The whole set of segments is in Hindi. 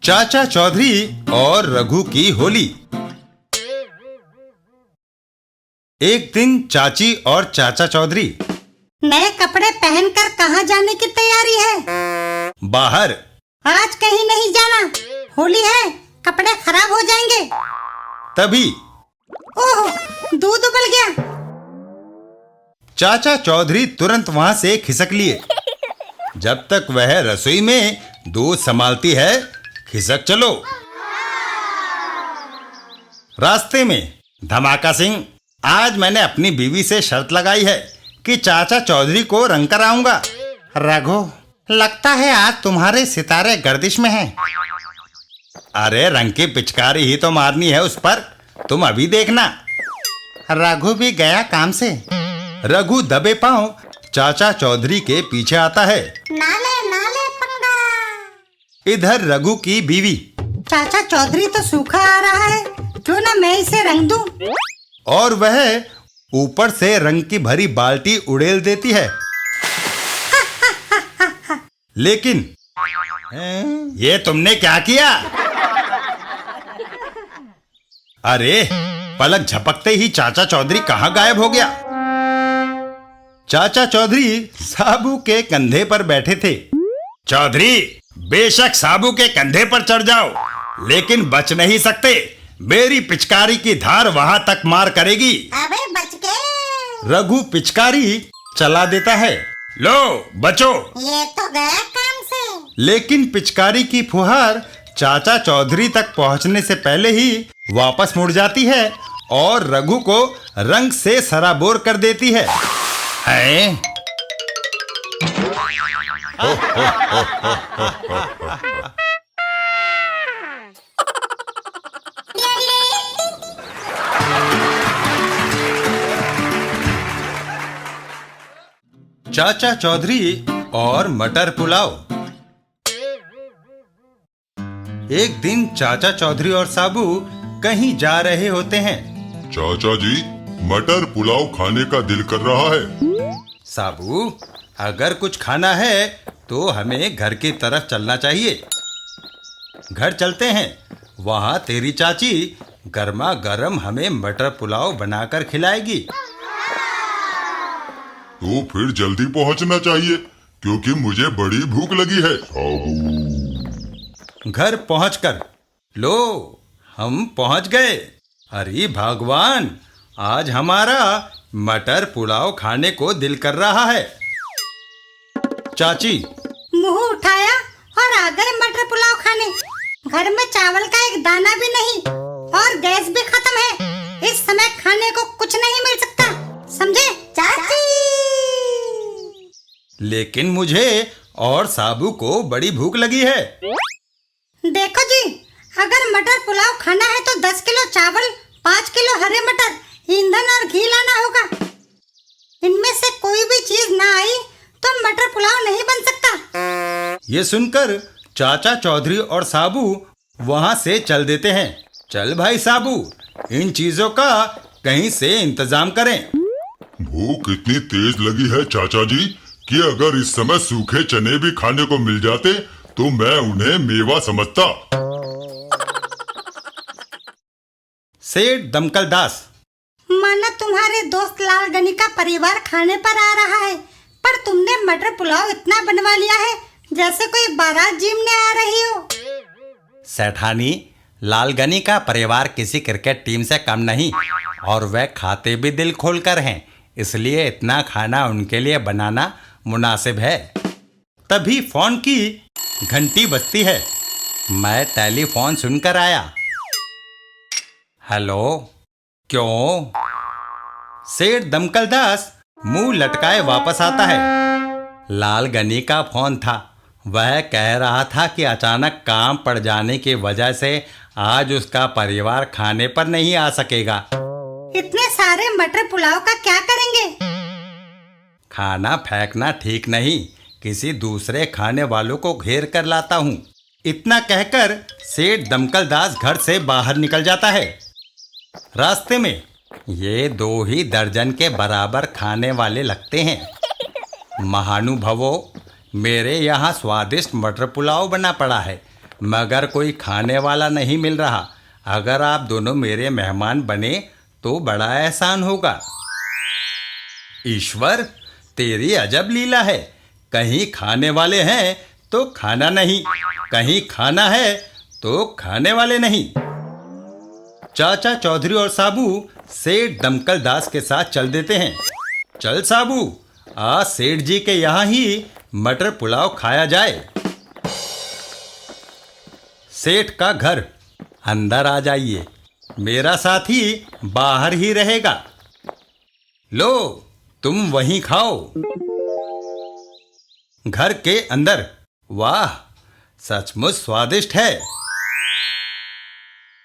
चाचा चौधरी और रघु की होली। एक दिन चाची और चाचा चौधरी नए कपड़े पहनकर कहाँ जाने की तैयारी है? बाहर। आज कहीं नहीं जाना, होली है, कपड़े खराब हो जाएंगे। तभी ओह, दूध उबल गया। चाचा चौधरी तुरंत वहां से खिसक लिए। जब तक वह रसोई में दूध संभालती है, खिसक चलो। रास्ते में धमाका सिंह, आज मैंने अपनी बीवी से शर्त लगाई है कि चाचा चौधरी को रंग कर आऊंगा। रघु, लगता है आज तुम्हारे सितारे गर्दिश में हैं। अरे रंग की पिचकारी ही तो मारनी है उस पर, तुम अभी देखना। रघु भी गया काम से। रघु दबे पांव चाचा चौधरी के पीछे आता है। नाले नाले पंगा। इधर रघु की बीवी, चाचा चौधरी तो सूखा आ रहा है, क्यों ना मैं इसे रंग दूं? और वह ऊपर से रंग की भरी बाल्टी उड़ेल देती है। लेकिन ये तुमने क्या किया? अरे पलक झपकते ही चाचा चौधरी कहाँ गायब हो गया? चाचा चौधरी साबू के कंधे पर बैठे थे। चौधरी, बेशक साबू के कंधे पर चढ़ जाओ, लेकिन बच नहीं सकते। मेरी पिचकारी की धार वहां तक मार करेगी। अबे बच गए। रघु पिचकारी चला देता है। लो बचो। ये तो गया काम से। लेकिन पिचकारी की फुहार चाचा चौधरी तक पहुंचने से पहले ही वापस मुड़ जाती है और रघु को रंग से सराबोर कर देती है। चाचा चौधरी और मटर पुलाव। एक दिन चाचा चौधरी और साबू कहीं जा रहे होते हैं। चाचा जी, मटर पुलाव खाने का दिल कर रहा है। साबू, अगर कुछ खाना है तो हमें घर की तरफ चलना चाहिए। घर चलते हैं, वहां तेरी चाची गर्मा गर्म हमें मटर पुलाव बनाकर खिलाएगी। तो फिर जल्दी पहुंचना चाहिए, क्योंकि मुझे बड़ी भूख लगी है। घर पहुंचकर, लो हम पहुंच गए। अरे भगवान, आज हमारा मटर पुलाव खाने को दिल कर रहा है। चाची मुंह उठाया और आ गए मटर पुलाव खाने। घर में चावल का एक दाना भी नहीं और गैस भी खत्म है। इस समय खाने को कुछ नहीं मिल सकता, समझे चाची? लेकिन मुझे और साबू को बड़ी भूख लगी है। देखो जी, अगर मटर पुलाव खाना है तो 10 किलो चावल, 5 किलो हरे मटर, ईंधन और घी लाना होगा। इनमें से कोई भी चीज ना आई तो मटर पुलाव नहीं बन सकता। ये सुनकर चाचा चौधरी और साबू वहां से चल देते हैं। चल भाई साबू, इन चीजों का कहीं से इंतजाम करें। भूख इतनी तेज लगी है चाचा जी कि अगर इस समय सूखे चने भी खाने को मिल जाते तो मैं उन्हें मेवा समझता। सेठ दमकल दास, माना तुम्हारे दोस्त लाल गनी का परिवार खाने पर आ रहा है, पर तुमने मटर पुलाव इतना बनवा लिया है जैसे कोई बारात जीमने आ रही हो। सेठानी, लाल गनी का परिवार किसी क्रिकेट टीम से कम नहीं और वह खाते भी दिल खोलकर हैं, इसलिए इतना खाना उनके लिए बनाना मुनासिब है। तभी फोन की घंटी बजती है। मैं टेलीफोन सुनकर आया। हेलो, क्यों? सेठ दमकल दास मुंह लटकाए वापस आता है। लाल गनी का फोन था। वह कह रहा था कि अचानक काम पड़ जाने की वजह से आज उसका परिवार खाने पर नहीं आ सकेगा। इतने सारे मटर पुलाव का क्या करेंगे? खाना फेंकना ठीक नहीं, किसी दूसरे खाने वालों को घेर कर लाता हूँ। इतना कहकर सेठ दमकल दास घर से बाहर निकल जाता है। रास्ते में ये 2 ही दर्जन के बराबर खाने वाले लगते हैं। महानुभावों, मेरे यहाँ स्वादिष्ट मटर पुलाव बना पड़ा है। मगर कोई खाने वाला नहीं मिल रहा। अगर आप दोनों मेरे मेहमान बने तो बड़ा एहसान होगा। ईश्वर, तेरी अजब लीला है। कहीं खाने वाले हैं तो खाना नहीं, कहीं खाना है तो खाने वाले नहीं। चाचा चौधरी और साबू सेठ दमकल दास के साथ चल देते हैं। चल साबू, आज सेठ जी के यहाँ ही मटर पुलाव खाया जाए। सेठ का घर, अंदर आ जाइए। मेरा साथी बाहर ही रहेगा। लो, तुम वहीं खाओ। घर के अंदर, वाह, सचमुच स्वादिष्ट है।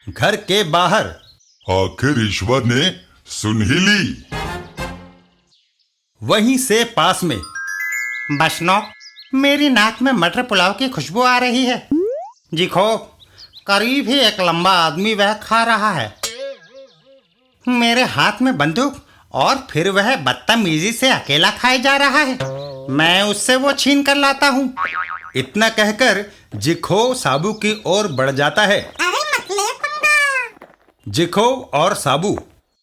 घर के बाहर, आखिर ईश्वर ने सुन ही ली। वहीं से पास में, बशनो, मेरी नाक में मटर पुलाव की खुशबू आ रही है। जिखो, करीब ही एक लंबा आदमी वह खा रहा है। मेरे हाथ में बंदूक और फिर वह बदतमीजी से अकेला खाए जा रहा है। मैं उससे वो छीन कर लाता हूँ। इतना कहकर जिखो साबू की ओर बढ़ जाता है। अरे मतलब पंगा। जिखो और साबू,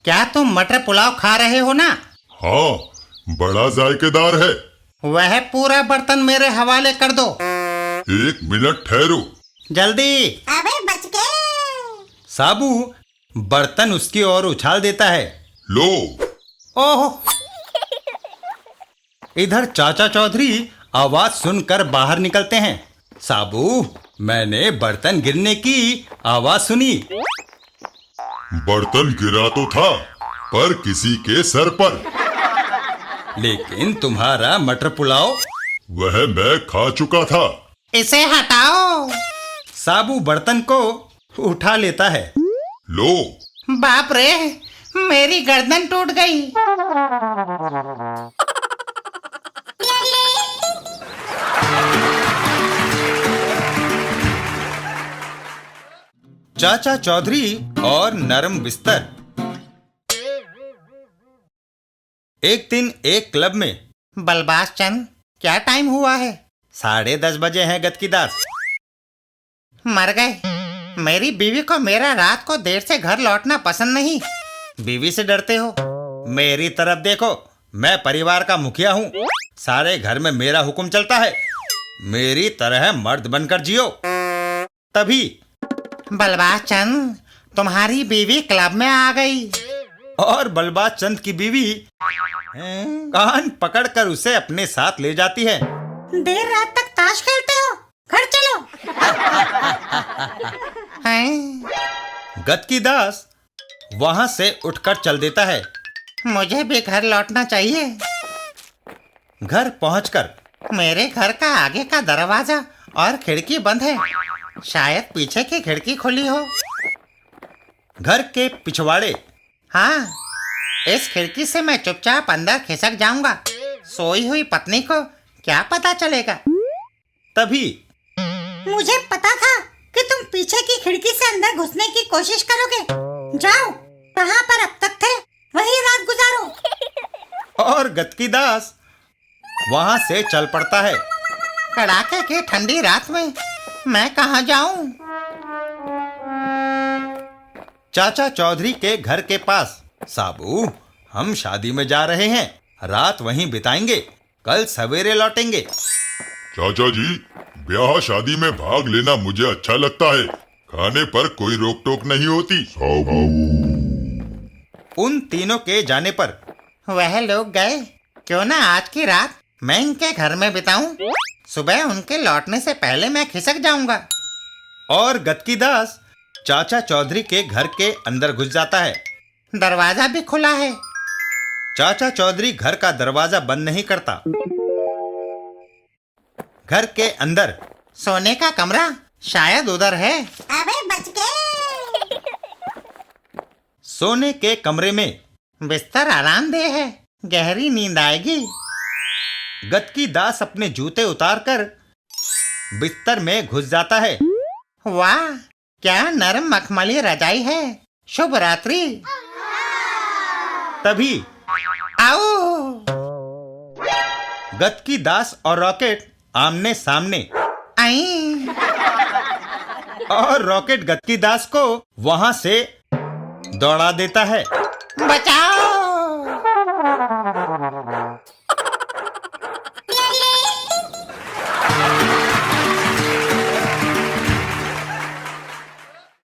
क्या तुम मटर पुलाव खा रहे हो ना? हाँ, बड़ा जायकेदार है। वह पूरा बर्तन मेरे हवाले कर दो। 1 मिनट ठहरो। जल्दी। अबे बच गए। साबू बर्तन उसकी ओर उछाल देता है। लो। ओह, इधर चाचा चौधरी आवाज सुनकर बाहर निकलते हैं। साबू, मैंने बर्तन गिरने की आवाज सुनी। बर्तन गिरा तो था, पर किसी के सर पर। लेकिन तुम्हारा मटर पुलाव, वह मैं खा चुका था। इसे हटाओ। साबू बर्तन को उठा लेता है। लो। बाप रे, मेरी गर्दन टूट गई। चाचा चौधरी और नरम बिस्तर। एक दिन एक क्लब में, बलबास चंद, क्या टाइम हुआ है? 10:30 बजे हैं गतकीदास। मर गए। मेरी बीवी को मेरा रात को देर से घर लौटना पसंद नहीं। बीवी से डरते हो? मेरी तरफ देखो, मैं परिवार का मुखिया हूँ। सारे घर में मेरा हुक्म चलता है। मेरी तरह मर्द बनकर जियो। तभी बलबास चंद, तुम्हारी बीवी क्लब में आ गई। और बलबाज चंद की बीवी कान पकड़कर उसे अपने साथ ले जाती है। देर रात तक ताश खेलते हो? घर चलो। गतकीदास वहां से उठकर चल देता है। मुझे भी घर लौटना चाहिए। घर पहुंचकर, मेरे घर का आगे का दरवाजा और खिड़की बंद है। शायद पीछे की खिड़की खुली हो। घर के पिछवाड़े, हाँ, इस खिड़की से मैं चुपचाप अंदर खिसक जाऊंगा। सोई हुई पत्नी को क्या पता चलेगा? तभी मुझे पता था कि तुम पीछे की खिड़की से अंदर घुसने की कोशिश करोगे। जाओ, कहाँ पर अब तक थे वहीं रात गुजारो। और गतकीदास वहां से चल पड़ता है। कड़ाके की ठंडी रात में मैं कहाँ जाऊं? चाचा चौधरी के घर के पास, साबू, हम शादी में जा रहे हैं। रात वहीं बिताएंगे, कल सवेरे लौटेंगे। चाचा जी, ब्याह शादी में भाग लेना मुझे अच्छा लगता है। खाने पर कोई रोक टोक नहीं होती। उन तीनों के जाने पर वह लोग गए। क्यों ना आज की रात मैं इनके घर में बिताऊं? सुबह उनके लौटने से पहले मैं खिसक जाऊंगा। और गतकीदास चाचा चौधरी के घर के अंदर घुस जाता है। दरवाजा भी खुला है। चाचा चौधरी घर का दरवाजा बंद नहीं करता। घर के अंदर सोने का कमरा शायद उधर है। अबे बच गए। सोने के कमरे में बिस्तर आरामदेह है, गहरी नींद आएगी। गतकीदास अपने जूते उतारकर बिस्तर में घुस जाता है। वाह, क्या नरम मखमली रजाई है। शुभ रात्रि। तभी आओ। गतकीदास और रॉकेट आमने सामने। आई। और रॉकेट गत्की दास को वहां से दौड़ा देता है। बचाओ